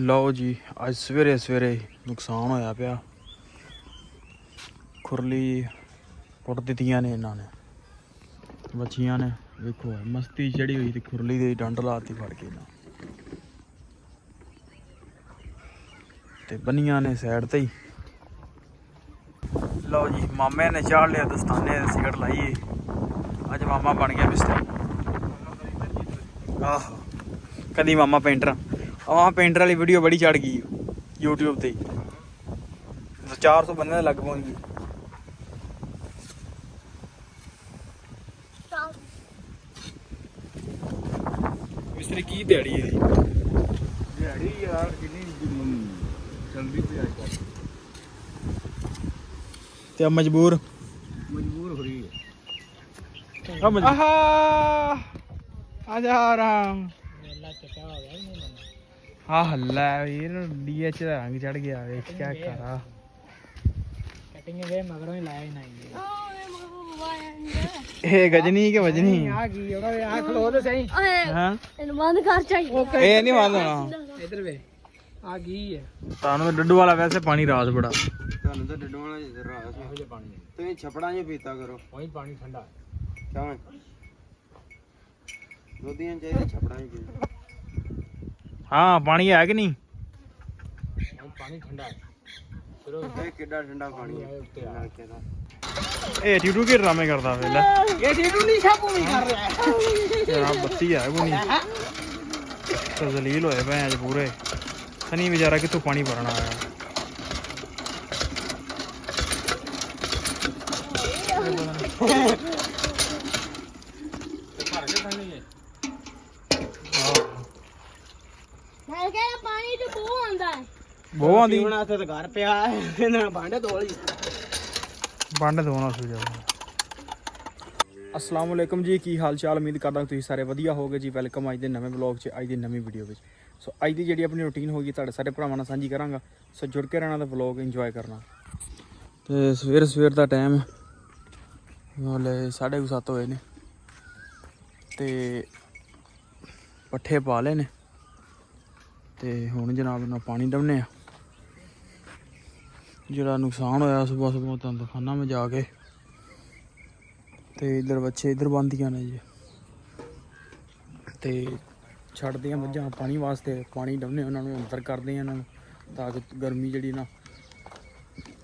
ਲਓ ਜੀ, ਅੱਜ ਸਵੇਰੇ ਸਵੇਰੇ ਨੁਕਸਾਨ ਹੋਇਆ ਪਿਆ। ਖੁਰਲੀ ਪੁੱਟ ਦਿੱਤੀਆਂ ਨੇ ਇਹਨਾਂ ਨੇ, ਬੱਚੀਆਂ ਨੇ। ਵੇਖੋ ਮਸਤੀ ਚੜੀ ਹੋਈ ਤੇ ਖੁਰਲੀ ਦੀ ਡੰਡ ਲਾਤੀ ਫੜ ਕੇ ਨਾ, ਤੇ ਬੰਨੀਆਂ ਨੇ ਸਾਈਡ ਤੇ ਹੀ। ਲਓ ਜੀ, ਮਾਮੇ ਨੇ ਚਾੜ ਲਿਆ ਦਸਤਾਨੇ, ਸਿਗਰਟ ਲਾਈਏ। ਅੱਜ ਮਾਮਾ ਬਣ ਗਿਆ ਮਿਸਤਰੀ। ਆਹੋ, ਕਦੀ ਮਾਮਾ ਪੇਂਟਰ। ਆਹ ਪੇਂਟਰ ਵਾਲੀ ਵੀਡੀਓ ਬੜੀ ਚੜ ਗਈ YouTube ਤੇ, 400 ਬੰਦੇ ਦੇ ਲੱਗ ਪਹੁੰਚ ਗਈ। ਮਿਸਤਰੀ ਕੀ ਦਿਹਾੜੀ ਹੈ? ਦਿਹਾੜੀ ਯਾਰ ਕਿੰਨੀ ਚਲਦੀ ਪਈ ਅੱਜ ਕੱਲ੍ਹ, ਤੇ ਮਜਬੂਰ ਹੋ ਰਹੀ ਹੈ। ਆਹਾ ਆ ਜਾ ਆਰਾਮ। ਆਹ ਲੈ ਵੀਰ, DH ਦਾ ਰੰਗ ਚੜ ਗਿਆ। ਵੇਖ ਕਿਆ ਕਰਾ, ਕਟਿੰਗ ਵੇ ਮਗਰੋਂ ਹੀ ਲਾਇਆ ਨਹੀਂ। ਇਹ ਗਜਨੀ ਕਿ ਵਜਨੀ? ਆ ਗਈ ਉਹਦਾ ਵੇ, ਆ ਖਲੋ ਤੇ ਸਹੀ। ਹਾਂ, ਇਹਨੂੰ ਬੰਦ ਕਰ ਚਾਹੀਦਾ। ਇਹ ਨਹੀਂ ਬੰਦ ਹੋਣਾ। ਇਧਰ ਵੇ, ਆ ਗਈ ਹੈ। ਤੁਹਾਨੂੰ ਤਾਂ ਡੱਡੂ ਵਾਲਾ ਵੈਸੇ ਪਾਣੀ ਰਾਸ ਬੜਾ। ਤੁਹਾਨੂੰ ਤਾਂ ਡੱਡੂਆਂ ਵਾਲਾ ਰਾਸ ਇਹੋ ਜਿਹਾ ਪਾਣੀ ਤੁਸੀਂ ਛਪੜਾਂ 'ਚ ਪੀਤਾ ਕਰੋ, ਉਹੀ ਪਾਣੀ ਠੰਡਾ। ਕਿਉਂ ਲੋਧੀਆਂ ਚਾਹੀਦੇ ਛਪੜਾਂ 'ਚ ਪੀਓ। ਹਾਂ, ਪਾਣੀ ਹੈ ਕਿ ਨਹੀਂ? ਉਹੀ ਪਾਣੀ ਠੰਡਾ ਹੈ। ਚਲੋ ਇਹ ਕਿੱਡਾ ਠੰਡਾ ਪਾਣੀ ਹੈ ਨਲਕੇ ਦਾ। ਇਹ ਟਿਊਟੂ ਕੀ ਡਰਾਮੇ ਕਰਦਾ ਵੇਲਾ। ਇਹ ਟੀਟੂ ਨਹੀਂ ਛਾਪੂ ਵੀ ਕਰ ਰਿਹਾ ਹੈ। ਯਾਰ ਬੱਤੀ ਹੈ ਕੋਈ ਨਹੀਂ, ਤਾਂ ਜ਼ਲੀਲ ਹੋਏ ਪਏ ਅੱਜ ਪੂਰੇ। ਸਨੀ ਵਿਚਾਰਾ ਕਿੱਥੋਂ ਪਾਣੀ ਭਰਨ ਆਇਆ। ਮੈਂ ਕਹਿੰਦਾ ਪਾਣੀ ਤੇ ਬਹੁਤ ਆਉਂਦਾ ਹੈ। ਬਹੁਤ ਆਂਦੀ ਹੁਣ ਇੱਥੇ ਤਾਂ ਘਰ ਪਿਆ ਹੈ, ਇਹਨਾਂ ਨੇ ਭਾਂਡੇ ਧੋ ਲਈ। ਵੰਡ ਦੋਣਾ ਸੋ ਜਾ। अस्सलाम वालेकुम जी, की हाल चाल? उम्मीद करदा तुसीं सारे वधिया होगे जी। वेलकम अज दे नवें ब्लॉग च, अज दी नवीं वीडियो विच। सो अज दी जिहड़ी अपनी रूटीन होगी तुहाडे सारे भरावां नाल सांझी करांगा। सो जुड़ के रहना ते ब्लॉग इंजॉय करना। ते सवेर दा टाइम हले 7:30 होए ने ते पट्ठे पा ले ने ते हुण जनाब ना पानी डवने आ। जिहड़ा नुकसान होया सुबह सुबह तुहानूं दिखाना मैं जाके। ते इधर बच्चे इधर बांधियां ने जी, ते छड्डदे मझां पानी वास्ते। पानी डवने उन्होंने अंदर करदे इन्हां नूं ताकि गर्मी जिहड़ी ना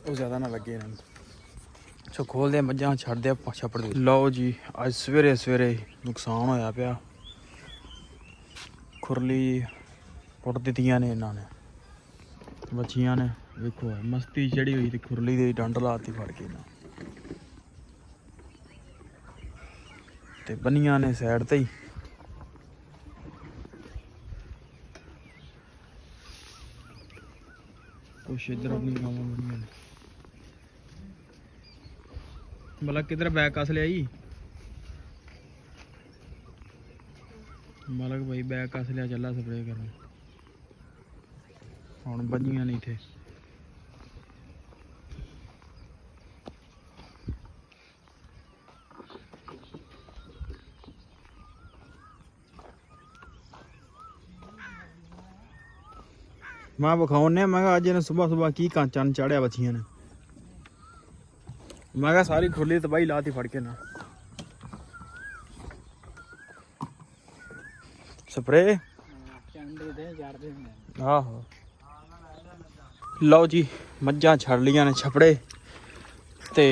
वो ज़्यादा ना लगे इन्हां नूं। सो खोलदे मझां, छड्डदे छप्पड़ दे। लो जी, अज सवेरे सवेरे नुकसान होया पिया। खुरली पुट दित्तियां ने इन्हां ने, बच्चियां ने। वेखो मस्ती चढ़ी हुई ते खुरली दी डंड लाती फड़ के इन्हां ते बनियां ने साइड ते ही। कुछ इधर अपनी गावां बनियां ने। मतलब किधर बैग कस लिया जी? मलक भाई बैग कस लिया, चला स्प्रे करने। हुण बनियां नहीं थे। मैं विखाने, मैं अज ने सुबह सुबह की चंद चाढ़िया बच्चियां ने। मैं सारी खुरली तबाही लाती फड़ के ना। स्प्रे आहो। लो जी, मझां छड़ लिया ने छपड़े ते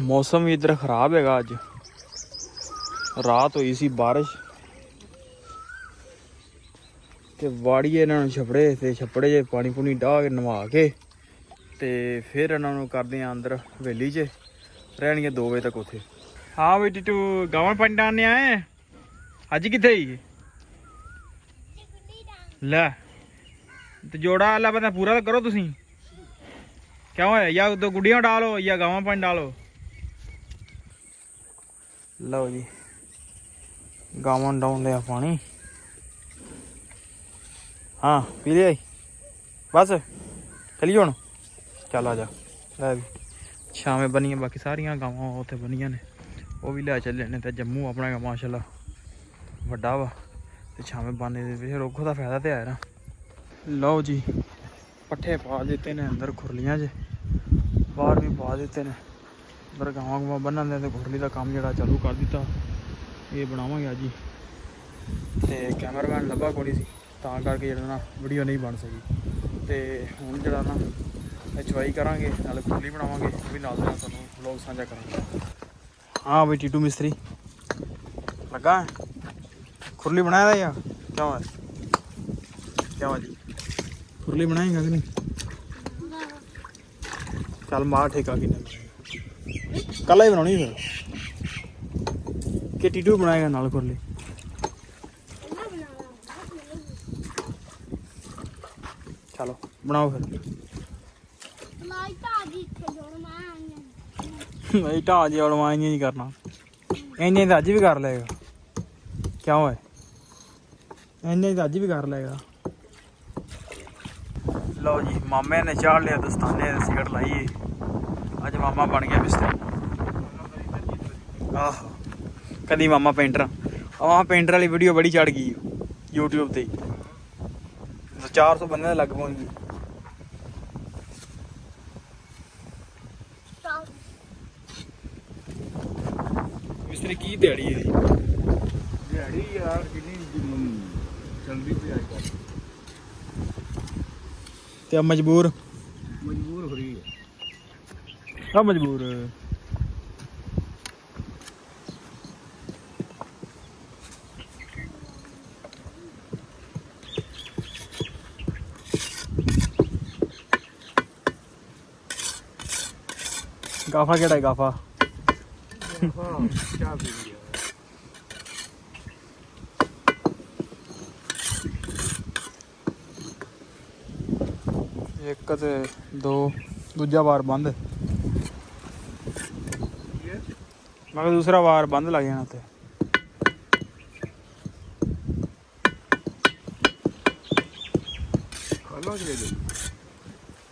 मौसम भी इधर खराब हैगा। अज रात हुई सी बारिश ते वाड़िए इन्होंने छपड़े ते छपड़े जे पानी पूनी डाह के नवा के ते फिर इन्होंने करदे अंदर हवेली च रहनिया 2 बजे तक उत्थे। हाँ बई टिटू, गाँव पानी डालने आए अज कित्थे ही? लै ते जोड़ा अल्लाह पता पूरा तो करो तुसी। क्यों है या तो गुड्डियां डालो या गाँव पानी डालो। लो जी, गाँव डाउन लिया पानी। हाँ पी लिया बस, चलिए हुण चल आ जा। लै भी शामें बनियां, बाकी सारियां गावां उत्थे बनियां ने, वो भी लै चले ने। ते जम्मू अपना माशाअल्लाह वड्डा वा, ते शामें बाने दे फिर औखा दा फायदा ते है ना। ਲਓ ਜੀ ਪੱਠੇ ਪਾ ਦਿੱਤੇ ਨੇ ਅੰਦਰ ਖੁਰਲੀਆਂ 'ਚ, ਬਾਹਰ ਵੀ ਪਾ ਦਿੱਤੇ ਨੇ। ਅੰਦਰ ਗਾਵਾਂ ਗੂਵਾਂ ਬੰਨ੍ਹਣ ਦੇ ਤੇ ਖੁਰਲੀ ਦਾ ਕੰਮ ਜਿਹੜਾ ਚਾਲੂ ਕਰ ਦਿੱਤਾ। ਇਹ ਬਣਾਵਾਂਗੇ ਅੱਜ ਹੀ, ਤੇ ਕੈਮਰਾਮੈਨ ਲੱਭਾ ਕੋਈ ਸੀ ਤਾਂ ਕਰਕੇ ਜਿਹੜਾ ਨਾ ਵੀਡੀਓ ਨਹੀਂ ਬਣ ਸਕੀ। ਤੇ ਹੁਣ ਜਿਹੜਾ ਨਾ ਚਵਾਈ ਕਰਾਂਗੇ, ਨਾਲ ਖੁਰਲੀ ਬਣਾਵਾਂਗੇ, ਉਹ ਵੀ ਨਾਲ ਦੇ ਨਾਲ ਤੁਹਾਨੂੰ ਵਲੋਗ ਸਾਂਝਾ ਕਰਾਂਗੇ। ਹਾਂ ਬਈ ਟੀਟੂ ਮਿਸਤਰੀ ਲੱਗਾ ਖੁਰਲੀ ਬਣਾਇਆ ਦਾ ਯਾਰ, ਕਿਉਂ ਹੈ ਕਿਉਂ ਜੀ ਖੁਰਲੀ ਬਣਾਏਗਾ ਕਿ ਨਹੀਂ? ਚੱਲ ਮਾਰ ਠੇਕਾ ਕਿੰਨੇ ਕੱਲਾ ਹੀ ਬਣਾਉਣੀ ਫਿਰ ਕਿ ਟੀਟੂ ਬਣਾਏਗਾ ਨਾਲ ਖੁਰਲੀ? ਚਲੋ ਬਣਾਓ ਫਿਰ। ਨਹੀਂ ਢਾਹ ਜੀ ਅਲਮਾਈਆਂ ਨਹੀਂ ਕਰਨਾ, ਇੰਨੇ ਤਾਂ ਅੱਜ ਵੀ ਕਰ ਲਏਗਾ। ਕਿਉਂ ਹੈ ਇੰਨੇ ਤਾਂ ਅੱਜ ਵੀ ਕਰ ਲਏਗਾ। ਲਓ ਜੀ ਮਾਮੇ ਨੇ ਚਾੜ ਲਿਆ ਦਸਤਾਨੇ, ਸਿਗਰਟ ਲਾਈਏ। ਅੱਜ ਮਾਮਾ ਬਣ ਗਿਆ ਮਿਸਤਰੀ। ਆਹੋ ਕਦੀ ਮਾਮਾ ਪੇਂਟਰ, ਆਹ ਪੇਂਟਰ ਵਾਲੀ ਵੀਡੀਓ ਬੜੀ ਚੜ ਗਈ YouTube ਤੇ, 400 ਬੰਦੇ ਲੱਗ ਪਹੁੰਚ। ਮਿਸਤਰੀ ਕੀ ਦਿਹਾੜੀ ਹੈ? ਦਿਹਾੜੀ ਯਾਰ ਕਿੰਨੀ ਚੱਲਦੀ ਪਈ ਅੱਜ ਕੱਲ੍ਹ। ਤੇ ਮਜਬੂਰ ਮਜਬੂਰ ਹੋ ਰਹੀ ਹੈ। ਆ ਮਜਬੂਰ ਗਾਫਾ ਕਿਹੜਾ ਹੈ ਗਾਫਾ? ਹਾਂ ਚਾਹ ਪੀ ਲਈ ਇੱਕ ਤੇ ਦੋ, ਦੂਜਾ ਵਾਰ ਬੰਦ। ਮੈਂ ਕਿਹਾ ਦੂਸਰਾ ਵਾਰ ਬੰਦ ਲੱਗ ਜਾਣਾ ਤੇ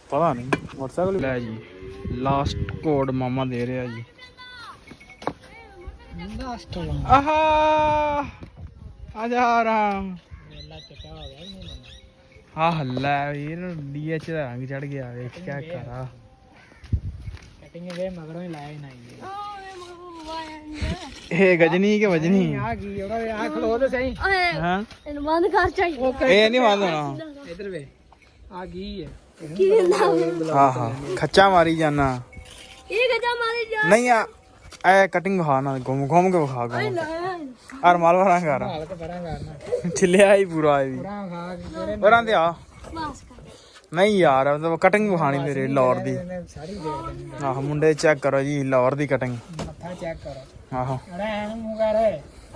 ਪਤਾ ਨਹੀਂ ਮੋਟਰਸਾਈਕਲ ਲੈ ਜੀ। ਲਾਸਟ ਕੋਡ ਮਾਮਾ ਦੇ ਰਿਹਾ ਜੀ। ਲਾਸਟ ਆਹਾ ਆ ਜਾ ਰਾਮ ਮੇਲਾ ਚੱਕਾ ਹੋ ਗਿਆ ਨਹੀਂ ਮੈਨੂੰ। ਆਹ ਲੈ ਵੀਰ DH ਦਾ ਰੰਗ ਚੜ ਗਿਆ, ਵੇਖ ਕਿਆ ਕਰਾ। ਕਟਿੰਗ ਵੇ ਮਗਰੋਂ ਹੀ ਲਾਇਆ ਨਹੀਂ। ਇਹ ਗਜਨੀ ਕਿ ਵਜਨੀ? ਆ ਗਈ ਉਹਦਾ ਆ ਖਲੋ ਤੇ ਸਹੀ। ਹਾਂ ਇਹਨੂੰ ਬੰਦ ਕਰ ਚਾਈ। ਇਹ ਨਹੀਂ ਬੰਦ ਹੋਣਾ। ਇਧਰ ਵੇ ਆ ਗਈ ਹੈ। ਕੀ ਹੁੰਦਾ? ਆਹਾ ਖੱਚਾ ਮਾਰੀ ਜਾਨਾ। ਇਹ ਗਜਾ ਮਾਰੀ ਜਾ। ਨਹੀਂ ਆ ਐ ਕਟਿੰਗ ਵਿਖਾ ਨਾ, ਘੁੰਮ ਘੁੰਮ ਕੇ ਵਿਖਾ ਗਾ। ਆਰ ਮਾਲ ਵਰਾਂ ਕਰ ਹਾਲ ਕੇ ਬੜਾ ਕਰਨਾ ਛਿਲਿਆ ਹੀ ਪੂਰਾ ਇਹ ਵੀ। ਪੂਰਾ ਖਾ ਕੇ ਜਿਹੜੇ ਵਰਾਂ ਤੇ ਆ ਬਸ ਕਰ। ਨਹੀਂ ਯਾਰ ਮਤਲਬ ਕਟਿੰਗ ਵਿਖਾਣੀ ਮੇਰੇ ਲਾਹੌਰ ਦੀ। ਸਾਰੀ ਦੇ ਦੇਣੀ। ਆਹ ਮੁੰਡੇ ਚੈੱਕ ਕਰੋ ਜੀ ਲਾਹੌਰ ਦੀ ਕਟਿੰਗ। ਮੱਥਾ ਚੈੱਕ ਕਰੋ। ਆਹੋ ਅਰੇ ਐਨ ਮੂੰਹ ਕਰ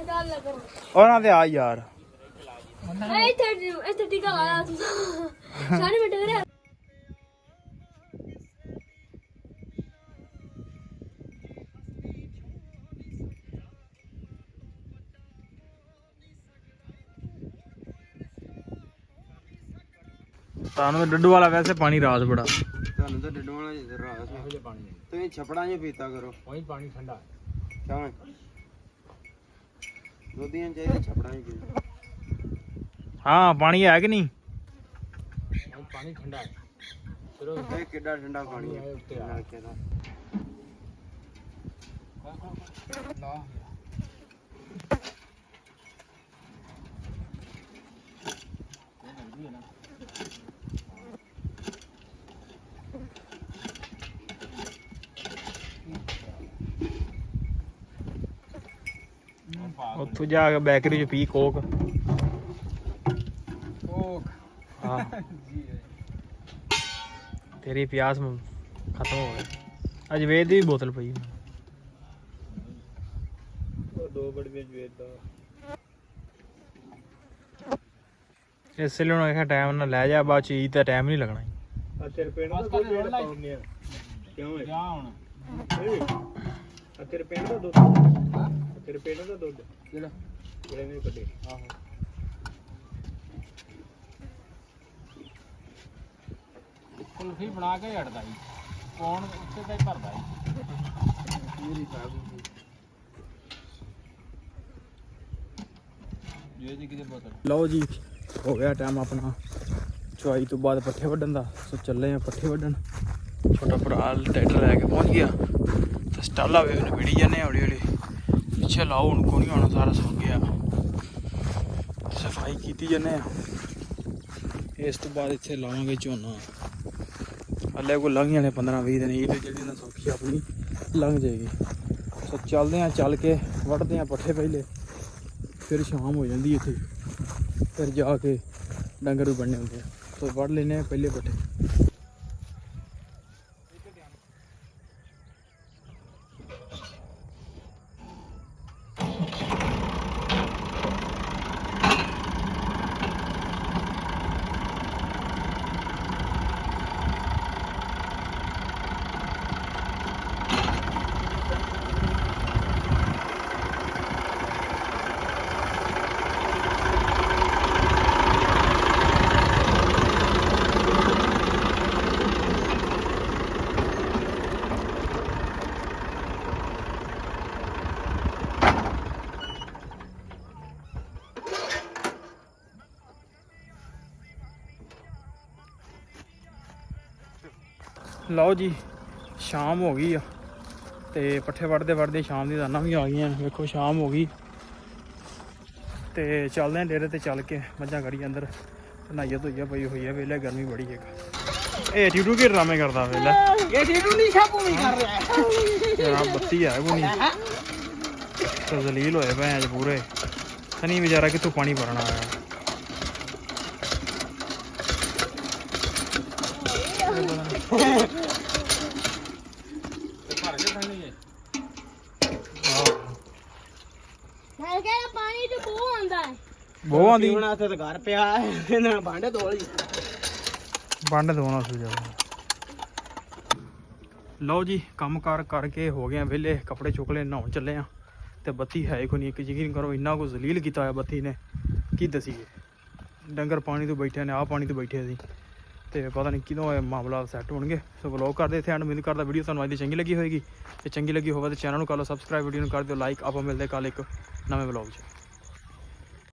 ਗੱਲ ਕਰੋ। ਉਹਨਾਂ ਤੇ ਆ ਯਾਰ ਇੱਥੇ ਟਿਕਾ ਲਾਇਆ ਤੂੰ। ਸਾਰੀ ਮਿੰਟ ਕਰਿਆ। ਤੁਹਾਨੂੰ ਤਾਂ ਡੱਡੂ ਵਾਲਾ ਵੈਸੇ ਪਾਣੀ ਰਾਸ ਬੜਾ। ਤੁਹਾਨੂੰ ਤਾਂ ਡੱਡੂ ਵਾਲਾ ਰਾਸ ਇਹੋ ਜਿਹਾ ਪਾਣੀ ਤੁਸੀਂ ਛਪੜਾਂ 'ਚ ਪੀਤਾ ਕਰੋ। ਕੋਈ ਪਾਣੀ ਠੰਡਾ ਕਿਉਂ ਦੁੱਧੀਆਂ ਚਾਹੀਦੇ ਛਪੜਾਂ 'ਚ ਪੀਓ। ਹਾਂ ਪਾਣੀ ਹੈ ਕਿ ਨਹੀਂ? ਕੋਈ ਪਾਣੀ ਠੰਡਾ ਹੈ। ਚਲੋ ਇਹ ਕਿੱਡਾ ਠੰਡਾ ਪਾਣੀ ਹੈ ਉੱਤੇ ਆ। ਨਲਕੇ ਦਾ। ਲਾ ਉੱਥੋਂ ਜਾ ਕੇ ਬੈਕਰੀ ਚ ਪੀ ਕੋਕ। ਕੋਕ ਹਾਂ ਤੇਰੀ ਪਿਆਸ ਖਤਮ ਹੋ ਗਿਆ। ਅੱਜ ਵੇਦ ਦੀ ਵੀ ਬੋਤਲ ਪਈ। ਦੋ ਬੜੀਆਂ ਜਵੇਦਾ ਇਸੇ ਲਈ ਉਹਨੇ ਕਿਹਾ ਟਾਈਮ ਨਾਲ ਲੈ ਜਾ, ਬਾਅਦ ਚ ਈਦ ਦਾ ਟਾਈਮ ਨਹੀਂ ਲੱਗਣਾ। ਆ ਤੇਰੇ ਪਿੰਡ ਦਾ ਦੁੱਧ ਜਿਹੜਾ ਪਾਉਂਦੇ ਆ ਕਿਉਂ ਹੈ ਜਾ ਹੁਣ ਆ ਤੇਰੇ ਪਿੰਡ ਦਾ ਦੁੱਧ ਆ ਤੇਰੇ ਪਿੰਡ ਦਾ ਦੁੱਧ ਜਿਹੜਾ ਜਿਹੜੇ ਨੇ ਕੱਢੇ ਆਹੋ ਕੁਲਫੀ ਬਣਾ ਕੇ ਹਟਦਾ ਜੀ। ਕੌਣ ਉੱਤੇ ਤੇ ਭਰਦਾ ਜੀ। ਮੇਰੀ ਸਾਬੂ ਜੇ ਜੀ ਕਿਤੇ ਬੋਤਲ। ਲਓ ਜੀ ਹੋ ਗਿਆ ਟਾਈਮ ਆਪਣਾ ਚੁਆਈ ਤੋਂ ਬਾਅਦ ਪੱਠੇ ਵੱਢਣ ਦਾ। ਸੋ ਚੱਲੇ ਆ ਪੱਠੇ ਵੱਢਣ। ਛੋਟਾ ਭਰਾ ਟਰੈਕਟਰ ਲੈ ਕੇ ਪਹੁੰਚ ਗਿਆ ਤੇ ਸਟਾਲਾ ਵੇ ਉਹਨੂੰ ਵੀੜੀ ਜਾਂਦੇ ਹੌਲੀ ਹੌਲੀ। ਪਿੱਛੇ ਲਾਓ ਹੁਣ ਕੋਈ ਨਹੀਂ ਹੁਣ ਸਾਰਾ ਸੁੱਕ ਗਿਆ। ਸਫਾਈ ਕੀਤੀ ਜਾਂਦੇ ਆ। ਇਸ ਤੋਂ ਬਾਅਦ ਇੱਥੇ ਲਾਵਾਂਗੇ ਝੋਨਾ। ਹਲੇ ਕੋ ਲੰਘ ਜਾਣੇ 15-20 ਦਿਨ। ਇਹ ਜਿਹੜੀ ਨਾ ਸੌਖੀ ਆਪਣੀ ਲੰਘ ਜਾਏਗੀ। ਸੋ ਚੱਲਦੇ ਆ, ਚੱਲ ਕੇ ਵੱਢਦੇ ਆ ਪੱਠੇ ਪਹਿਲੇ, ਫਿਰ ਸ਼ਾਮ ਹੋ ਜਾਂਦੀ ਇੱਥੇ, ਫਿਰ ਜਾ ਕੇ ਡੰਗਰ ਵੀ ਬੰਨ੍ਹਣੇ ਹੁੰਦੇ ਆ। ਸੋ ਵੱਢ ਲੈਨੇ ਆ ਪਹਿਲੇ ਪੱਠੇ। ਲਓ ਜੀ, ਸ਼ਾਮ ਹੋ ਗਈ ਆ ਤੇ ਪੱਠੇ ਵੱਢਦੇ ਸ਼ਾਮ ਦੀ ਦਾਨਾਂ ਵੀ ਆ ਗਈਆਂ। ਵੇਖੋ ਸ਼ਾਮ ਹੋ ਗਈ ਤੇ ਚੱਲਦੇ ਆ ਡੇਰੇ ਤੇ। ਚੱਲ ਕੇ ਮੱਝਾਂ ਕਰੀ ਅੰਦਰ ਨਹਾਈਆ ਧੋਈਆ ਪਈ ਹੋਈ ਆ। ਵੇਲੇ ਗਰਮੀ ਬੜੀ ਹੈਗਾ। ਇਹ ਟੀਟੂ ਕੀ ਡਰਾਮੇ ਕਰਦਾ ਵੇਲੇ। ਇਹ ਟੀਟੂ ਨਹੀਂ ਛਾਪੂ ਵੀ ਕਰ ਰਿਹਾ ਯਾਰ ਬੱਤੀ ਹੈ ਕੋਈ ਨਹੀਂ ਤੇ ਜ਼ਲੀਲ ਹੋਏ ਪਏ ਅੱਜ ਪੂਰੇ। ਸਨੀ ਵਿਚਾਰਾ ਕਿੱਥੋਂ ਪਾਣੀ ਭਰਨ ਆਇਆ। ਮੈਂ ਕਹਿੰਦਾ ਪਾਣੀ ਚ ਬੋ ਆਂਦਾ ਹੈ। ਬਹੁਤ ਆਂਦੀ ਹੁਣ ਇੱਥੇ ਤਾਂ ਘਰ ਪਿਆ ਇਹਨਾਂ ਭਾਂਡੇ ਧੋ ਲਈ। ਵੰਡ ਦੋਣਾ ਸੀ ਜਾ। ਲਓ ਜੀ, ਕੰਮ ਕਾਰ ਕਰਕੇ ਹੋ ਗਏ ਵਿਹਲੇ, ਕੱਪੜੇ ਚੁੱਕ ਲਏ, ਨਹਾਉਣ ਚੱਲੇ ਆ। ਤੇ ਬੱਤੀ ਹੈ ਕੋਈ ਨਹੀਂ। ਇੱਕ ਯਕੀਨ ਕਰੋ ਇੰਨਾ ਕੁ ਜ਼ਲੀਲ ਕੀਤਾ ਹੋਇਆ ਬੱਤੀ ਨੇ, ਕੀ ਦਸੀਏ। ਡੰਗਰ ਪਾਣੀ ਤੋਂ ਬੈਠੇ ਨੇ, ਆਹ ਪਾਣੀ ਤੋਂ ਬੈਠੇ ਸੀ ਤੇ ਪਤਾ ਨਹੀਂ ਕਿਦੋਂ ਇਹ ਮਾਮਲਾ ਸੈੱਟ ਹੋਣਗੇ। ਸੋ ਵਲੌਗ ਕਰਦੇ ਇੱਥੇ ਐਂਡ। ਉਮੀਦ ਕਰਦਾ ਵੀਡੀਓ ਤੁਹਾਨੂੰ ਅੱਜ ਦੀ ਚੰਗੀ ਲੱਗੀ ਹੋਏਗੀ। ਤੇ ਚੰਗੀ ਲੱਗੀ ਹੋਵੇ ਤਾਂ ਚੈਨਲ ਨੂੰ ਕਰ ਲਓ ਸਬਸਕ੍ਰਾਈਬ, ਵੀਡੀਓ ਨੂੰ ਕਰ ਦਿਓ ਲਾਈਕ। ਆਪਾਂ ਮਿਲਦੇ ਕੱਲ੍ਹ ਇੱਕ ਨਵੇਂ ਵਲੌਗ 'ਚ।